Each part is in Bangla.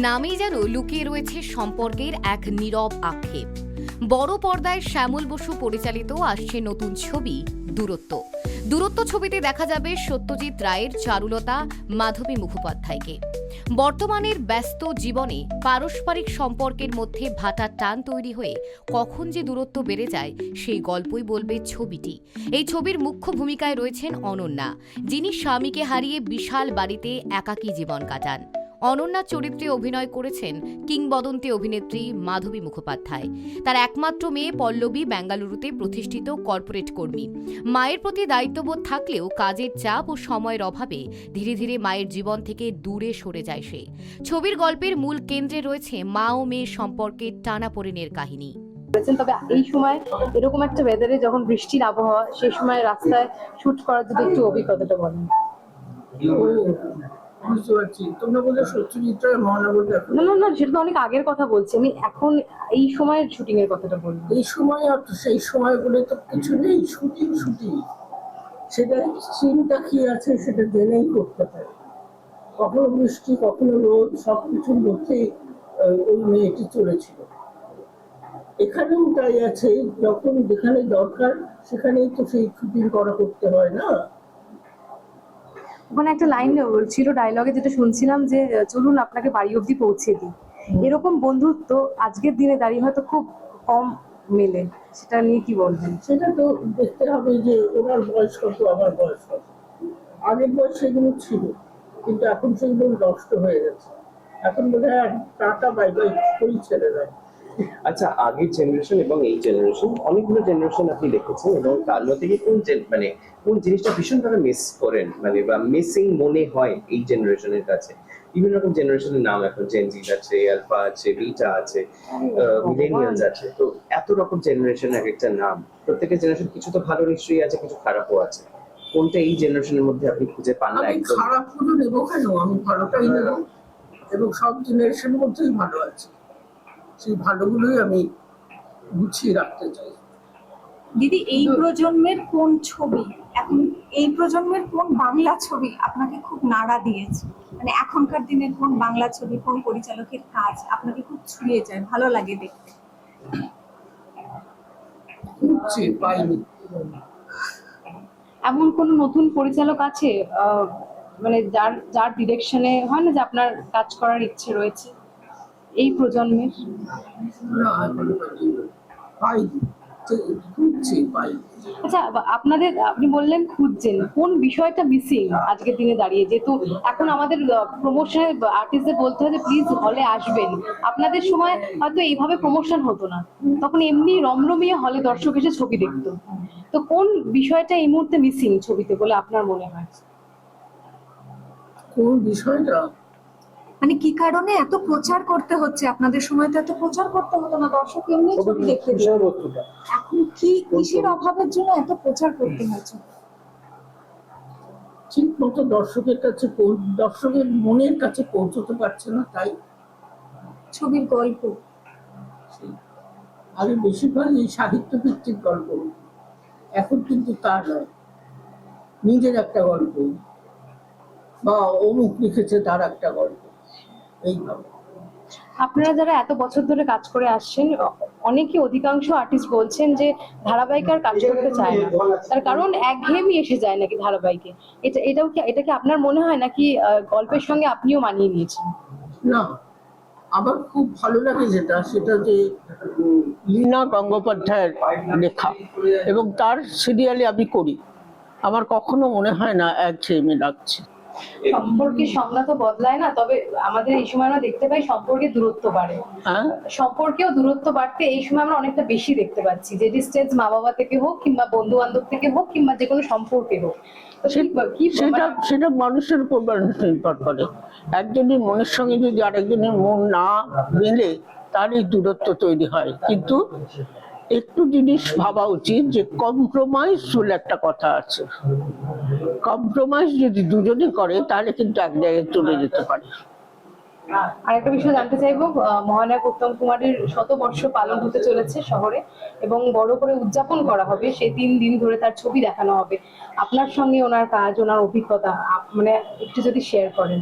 নামেই যেন লুকিয়ে রয়েছে সম্পর্কের এক নীরব আক্ষেপ। বড় পর্দায় শ্যামল বসু পরিচালিত আসছে নতুন ছবি দূরত্ব। দূরত্ব ছবিতে দেখা যাবে সত্যজিৎ রায়ের চারুলতা, মাধবী মুখোপাধ্যায়কে। বর্তমানের ব্যস্ত জীবনে পারস্পরিক সম্পর্কের মধ্যে ভাটার টান তৈরি হয়ে কখন যে দূরত্ব বেড়ে যায় সেই গল্পই বলবে ছবিটি। এই ছবির মুখ্য ভূমিকায় রয়েছেন অনন্যা, যিনি স্বামীকে হারিয়ে বিশাল বাড়িতে একাকী জীবন কাটান। অনন্যার চরিত্রে অভিনয় করেছেন কিংবদন্তি অভিনেত্রী মাধবী মুখোপাধ্যায়। তার একমাত্র মেয়ে পল্লবী বেঙ্গালুরুতে প্রতিষ্ঠিত কর্পোরেট কর্মী। মায়ের প্রতি দায়িত্ববোধ থাকলেও কাজের চাপ ও সময়ের অভাবে ধীরে ধীরে মায়ের জীবন থেকে দূরে সরে যায় সে। ছবির গল্পের মূল কেন্দ্রে রয়েছে মা ও মেয়ের সম্পর্কের টানাপোড়েনের কাহিনী। তবে এই সময় এরকম একটা ওয়েদারে যখন বৃষ্টির আবহাওয়া, সেই সময় রাস্তায় শুট করার যদি একটু অভিজ্ঞতাটা বলেন। বুঝতে পারছি তোমরা বলছো সত্যজিৎ রায় মহানগর দেখো। না, সেটা তো অনেক আগের কথা বলছি আমি, এখন এই সময়ের শুটিং এর কথাটা বলবো। এই সময় আর সেই সময় বলে তো কিছু নেই, শুটিং সেটা সিনটা কি আছে সেটা জেনেই করতে হয়। কখনো বৃষ্টি, কখনো রোদ, সবকিছুর মধ্যে ওই মেয়েটি চলেছিল। এখানেও তাই আছে, যখন যেখানে দরকার সেখানেই তো সেই শুটিং করতে হয় না। ওখানে একটা লাইন ছিল ডায়লগে, যেটা শুনছিলাম যে চলুন আপনাকে বাড়ি অবধি পৌঁছে দিই। এরকম বন্ধুত্ব আজকের দিনে দাঁড়িয়ে হয়তো খুব কম মেলে, সেটা নিয়ে কি বলবেন? সেটা তো দেখতে হবে যে ওনার বয়স কত, আমার বয়স কত। আগের বয়স সেগুলো ছিল, কিন্তু এখন সেগুলো নষ্ট হয়ে গেছে। এখন বোধ হয় টাটা বাই বাই করেই ছেড়ে দেয়। আচ্ছা, আগের জেনারেশন এবং এই জেনারেশন, অনেকগুলো জেনারেশন আপনি দেখেছেন, এবং তার মধ্যে কি কোন জিনিসটা ভীষণভাবে মিস করেন, মানে বা মিসিং মনে হয় এই জেনারেশনের কাছে? বিভিন্ন রকম জেনারেশনের নাম, এখন জেনজি আছে, আলফা আছে, বিটা আছে, মিলেনিয়ালস আছে। তো এত রকম জেনারেশন, এক একটা নাম, প্রত্যেকটা জেনারেশন কিছু তো ভালো নিশ্চয়ই আছে, কিছু খারাপও আছে। কোনটা এই জেনারেশনের মধ্যে আপনি খুঁজে পান না? একদম খারাপগুলো নেবো কেন, আমি ভালোটাই নেব, এবং সব জেনারেশনের মধ্যেই ভালো আছে, সেই ভালোগুলোই আমি গুছিয়ে রাখতে চাই। দিদি, এই প্রজন্মের কোন ছবি, এখন এই প্রজন্মের কোন বাংলা ছবি আপনাকে খুব নাড়া দিয়েছে? মানে এখনকার দিনের কোন বাংলা ছবি, কোন পরিচালকের কাজ আপনাকে খুব ছুঁয়ে যায়, ভালো লাগে দেখতে? পাইনি। এমন কোন নতুন পরিচালক আছে মানে যার ডিরেকশনে হয় না যে আপনার কাজ করার ইচ্ছে রয়েছে এই প্রজন্মের? না, পাইনি, পাইনি। আচ্ছা, আপনি বললেন খুঁজছেন, কোন বিষয়টা মিসিং আজকের দিনে দাঁড়িয়ে? যেহেতু এখন আমাদের প্রমোশনে আর্টিস্টদের বলতে হয় যে প্লিজ হলে আসবেন। আপনাদের সময় হয়তো এইভাবে প্রমোশন হতো না, তখন এমনি রমরমিয়ে হলে দর্শক এসে ছবি দেখতো। তো কোন বিষয়টা এই মুহূর্তে মিসিং ছবিতে বলে আপনার মনে হয়? কোন বিষয়টা? মানে কি কারণে এত প্রচার করতে হচ্ছে? আপনাদের সময় তো এত প্রচার করতে হতো না, দর্শক এমনি ছবি দেখতে যেত। এখন কি কিসের অভাবের জন্য এত প্রচার করতে হচ্ছে? ঠিক মতো দর্শকের মনের কাছে পৌঁছতে পারছে না, তাই। ছবির গল্প আগে বেশিরভাগ এই সাহিত্য ভিত্তিক গল্প, এখন কিন্তু তা নয়। নিজের একটা গল্প, বা অমুক লিখেছে তার একটা গল্প, এইভাবে। আপনারা যারা এত বছর ধরে কাজ করে আসছেন, অধিকাংশ আর্টিস্ট বলছেন যে ধারাবাহিক আর কাজ করতে চায় না, তার কারণ একঘেয়েমি এসে যায় নাকি ধারাবাহিকে। এটা কি আপনার মনে হয়, নাকি গল্পের সঙ্গে আপনিও মানিয়ে নিয়েছেন? না, আমার খুব ভালো লাগে সেটা যে লীনা গঙ্গোপাধ্যায়ের লেখা, এবং তার সিরিয়ালে আমি করি। আমার কখনো মনে হয় না একঘেয়েমি লাগছে। সম্পর্কের সংজ্ঞা তো বদলায় না, তবে আমাদের এই সময় আমরা দেখতে পাই সম্পর্কে দূরত্ব বাড়ে। সম্পর্কেও দূরত্ব বাড়তে এই সময় আমরা অনেকটা বেশি দেখতে পাচ্ছি, যে ডিস্টেন্স মা বাবা থেকে হোক, কিংবা বন্ধু বান্ধব থেকে হোক, কিংবা যে কোনো সম্পর্কে হোক। সেটা মানুষের উপর নির্ভর করে। একজনের মনের সঙ্গে যদি আরেকজনের মন না মিলে, তারই দূরত্ব তৈরি হয়। কিন্তু একটু জিনিস ভাবা উচিত যে কম্প্রোমাইজ বলে একটা কথা আছে। কম্প্রোমাইজ যদি দুজনে করে, তাহলে কিন্তু এক জায়গায় চলে যেতে পারে। আরেকটা বিষয় জানতে চাইবো, মহানায়ক উত্তম কুমারের শতবর্ষ পালন হতে চলেছে শহরে, এবং বড় করে উদযাপন করা হবে। সেই 3 দিন ধরে তার ছবি দেখানো হবে। আপনার সঙ্গে ওনার কাজ, ওনার অভিজ্ঞতা মানে একটু যদি শেয়ার করেন।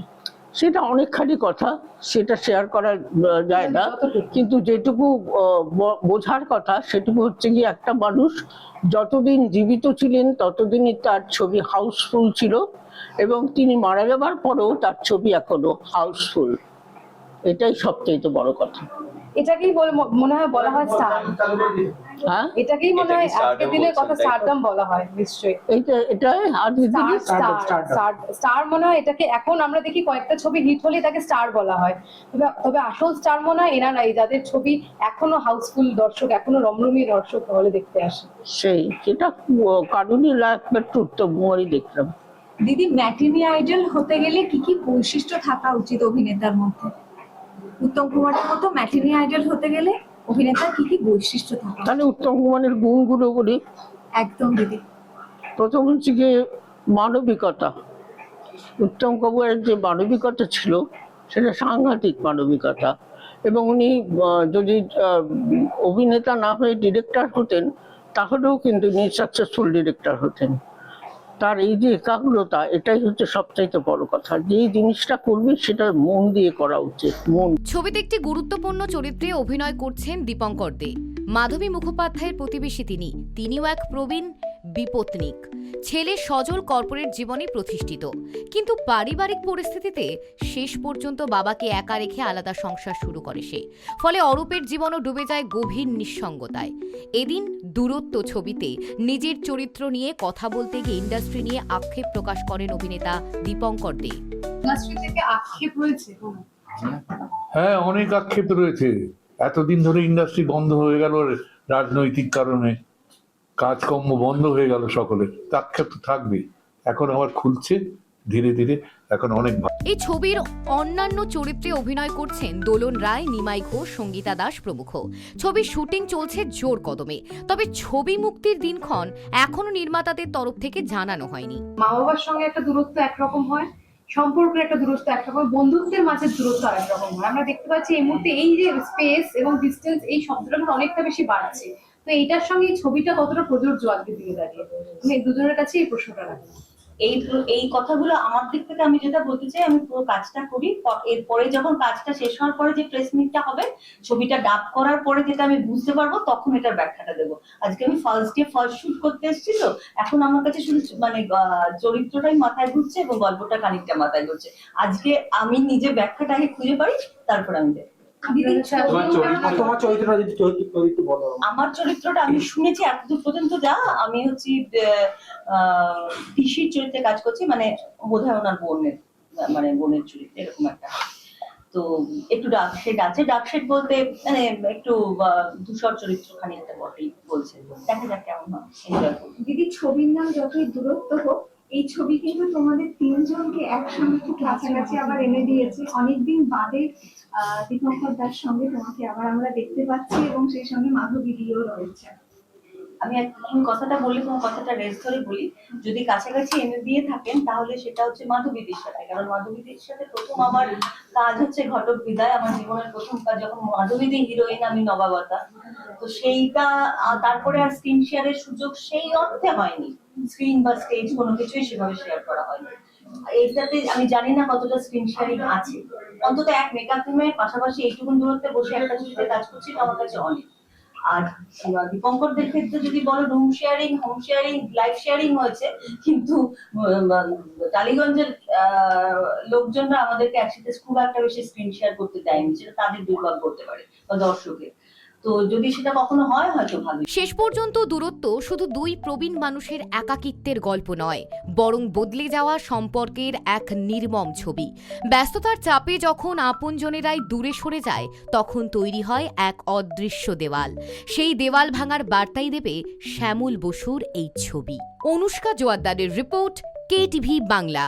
সেটা অনেকখানি কথা, সেটা শেয়ার করা যায় না, কিন্তু যেটুকু বোঝার কথা সেটুকু হচ্ছে কি, একটা মানুষ যতদিন জীবিত ছিলেন ততদিনই তার ছবি হাউসফুল ছিল, এবং তিনি মারা যাবার পরেও তার ছবি এখনো হাউসফুল। এটাই সবচেয়ে বড় কথা। এটাকেই মনে হয় বলা হয় স্টার। হ্যাঁ, এটাকেই মনে হয় আজকের দিনের কথা স্টারডম বলা হয় নিশ্চয়ই। এটা আজকে দিনে স্টার মনে হয় এটাকে। এখন আমরা দেখি কয়েকটা ছবি হিট হলে তাকে স্টার বলা হয়, তবে আসল স্টার মনে হয় এনারাই, যাদের ছবি এখনো হাউসফুল, দর্শক এখনো রমরমিয়ে দর্শক হলে দেখতে আসে। সেই যেটা কারণই লাগবে উত্তম কুমারই দেখলাম। দিদি, ম্যাটিনি আইডল হতে গেলে কি কি বৈশিষ্ট্য থাকা উচিত অভিনেতার মধ্যে? উত্তম কুমারের মতো ম্যাটিনি আইডল হতে গেলে অভিনেতার কি কি বৈশিষ্ট্য থাকা উচিত? তাহলে উত্তম কুমারের গুণগুলো বলি। একদম দিদি। প্রথম হচ্ছে গিয়ে মানবিকতা। উত্তম কুমারের যে মানবিকতা ছিল সেটা সাংঘাতিক মানবিকতা, এবং উনি যদি অভিনেতা না হয়ে ডিরেক্টর হতেন তাহলেও কিন্তু উনি সাকসেসফুল ডিরেক্টর হতেন। তার এই যে একাগ্রতা, এটাই হচ্ছে সবচাইতে বড় কথা। যে জিনিসটা করবে সেটা মন দিয়ে করা উচিত। ছবিতে একটি গুরুত্বপূর্ণ চরিত্রে অভিনয় করছেন দীপঙ্কর দে। মাধবী মুখোপাধ্যায়ের প্রতিবেশী তিনিও এক প্রবীণ বিপত্নিক। ছেলে সজল কর্পোরেট জীবনে প্রতিষ্ঠিত, কিন্তু পারিবারিক পরিস্থিতিতে শেষ পর্যন্ত বাবাকে একা রেখে আলাদা সংসার শুরু করে সে। ফলে অরূপের জীবনও ডুবে যায় গভীর নিঃসঙ্গতায়। এদিন দূরত্ব ছবিতে নিজের চরিত্র নিয়ে কথা বলতে গিয়ে ইন্ডাস্ট্রি নিয়ে আক্ষেপ প্রকাশ করেন অভিনেতা দীপঙ্কর দে। ইন্ডাস্ট্রি থেকে আক্ষেপ রয়েছে? হ্যাঁ, অনেক আক্ষেপ রয়েছে। এতদিন ধরে ইন্ডাস্ট্রি বন্ধ হয়ে গেল রাজনৈতিক কারণে, কাজকর্ম বন্ধ হয়ে গেল সকলের, আক্ষেপ তো থাকবেই। এখন আবার খুলছে ধীরে ধীরে, এখন অনেক ভালো। এই ছবির অন্যান্য চরিত্রে অভিনয় করছেন দোলন রায়, নিমাই ঘোষ, সঙ্গীতা দাস প্রমুখ। ছবির শুটিং চলছে জোর কদমে, তবে ছবি মুক্তির দিনক্ষণ এখনো নির্মাতাদের তরফ থেকে জানানো হয়নি। মা বাবার সঙ্গে একটা দূরত্ব একরকম হয়, সম্পর্কের একটা দূরত্ব একরকম, বন্ধুত্বের মাঝে দূরত্ব আরেক রকম হয়। আমরা দেখতে পাচ্ছি এই মুহূর্তে এই যে স্পেস এবং ডিস্টেন্স, এই শব্দটা কিন্তু অনেকটা বেশি বাড়ছে। তো এইটার সঙ্গে এই ছবিটা কতটা প্রযোজ্য আজকে দিকে দাঁড়িয়ে? আমি দুজনের কাছে এই প্রশ্নটা রাখি। এই কথাগুলো আমার দিক থেকে আমি যেটা বলতে চাই, আমি পুরো কাজটা করি, এরপরে যখন কাজটা শেষ হওয়ার পরে যে প্রেস মিটটা হবে, ছবিটা ডাব করার পরে যেটা আমি বুঝতে পারবো, তখন এটার ব্যাখ্যাটা দেবো। আজকে আমি ফার্স্ট শুট করতে এসেছি, তো এখন আমার কাছে শুধু মানে চরিত্রটাই মাথায় ঘুরছে এবং গল্পটা খানিকটা মাথায় ঘুরছে। আজকে আমি নিজে ব্যাখ্যাটাকে খুঁজে পাই, তারপর আমি দেখি। আমার চরিত্রটা আমি শুনেছি এতদূর পর্যন্ত, যা আমি হচ্ছে পিসির চরিত্রে কাজ করছি, মানে বোধহয় ওনার বোনের চরিত্রে এরকম একটা। তো একটু ডার্কশেড আছে, ডার্কশেড বলতে মানে একটু ধূসর চরিত্র খানিকটা বটেই বলছে। দেখা যাক কেমন হয়। দিদি, ছবির নাম যতই দূরত্ব হোক, এই ছবি কিন্তু তোমাদের তিনজনকে একসঙ্গে খুব কাছাকাছি আবার এনে দিয়েছে। অনেকদিন বাদে দীপঙ্কর দার সঙ্গে তোমাকে আবার আমরা দেখতে পাচ্ছি, এবং সেই সঙ্গে মাধবী দিও রয়েছে। আমি কথাটা বললে তোমার কথাটা রেস ধরে বলি, যদি কাছাকাছি এনে দিয়ে থাকেন তাহলে সেটা হচ্ছে মাধবীদের সাথে, কারণ মাধবীদের সাথে প্রথম আমার কাজ হচ্ছে ঘটক বিদায়, আমার জীবনের প্রথম কাজ। যখন মাধবীদি হিরোইন, আমি নবাগতা, তো সেইটা তারপরে আর স্ক্রিন শেয়ারের সুযোগ সেই অর্থে হয়নি। স্ক্রিন বা স্টেজ কোনো কিছুই সেভাবে শেয়ার করা হয়নি। এইটাতে আমি জানি না কতটা স্ক্রিন শেয়ারিং আছে, অন্তত এক মেকআপ টিমের পাশাপাশি এইটুকুন দূরত্বে বসে একটা ছবিতে কাজ করছি, আমার কাছে অনেক। আর দীপঙ্করদের ক্ষেত্রে যদি বলো, room sharing, home sharing, life sharing হয়েছে, কিন্তু টালিগঞ্জের লোকজনরা আমাদেরকে একসাথে খুব একটা বেশি স্ক্রিন শেয়ার করতে দেয়নি, সেটা তাদের দুর্ভাগ্য হতে পারে বা দর্শকের। তো যদি সেটা কখনো হয় হয়তো ভালো। শেষ পর্যন্ত দূরত্ব শুধু দুই প্রবীণ মানুষের একাকিত্বের গল্প নয়, বরং বদলে যাওয়া সম্পর্কের এক নির্মম ছবি। ব্যস্ততার চাপে যখন আপনজনেরাই দূরে সরে যায়, তখন তৈরি হয় এক অদৃশ্য দেওয়াল। সেই দেওয়াল ভাঙার বার্তাই দেবে শ্যামল বসুর এই ছবি। অনুষ্কা জোয়ারদারের রিপোর্ট, KTV বাংলা।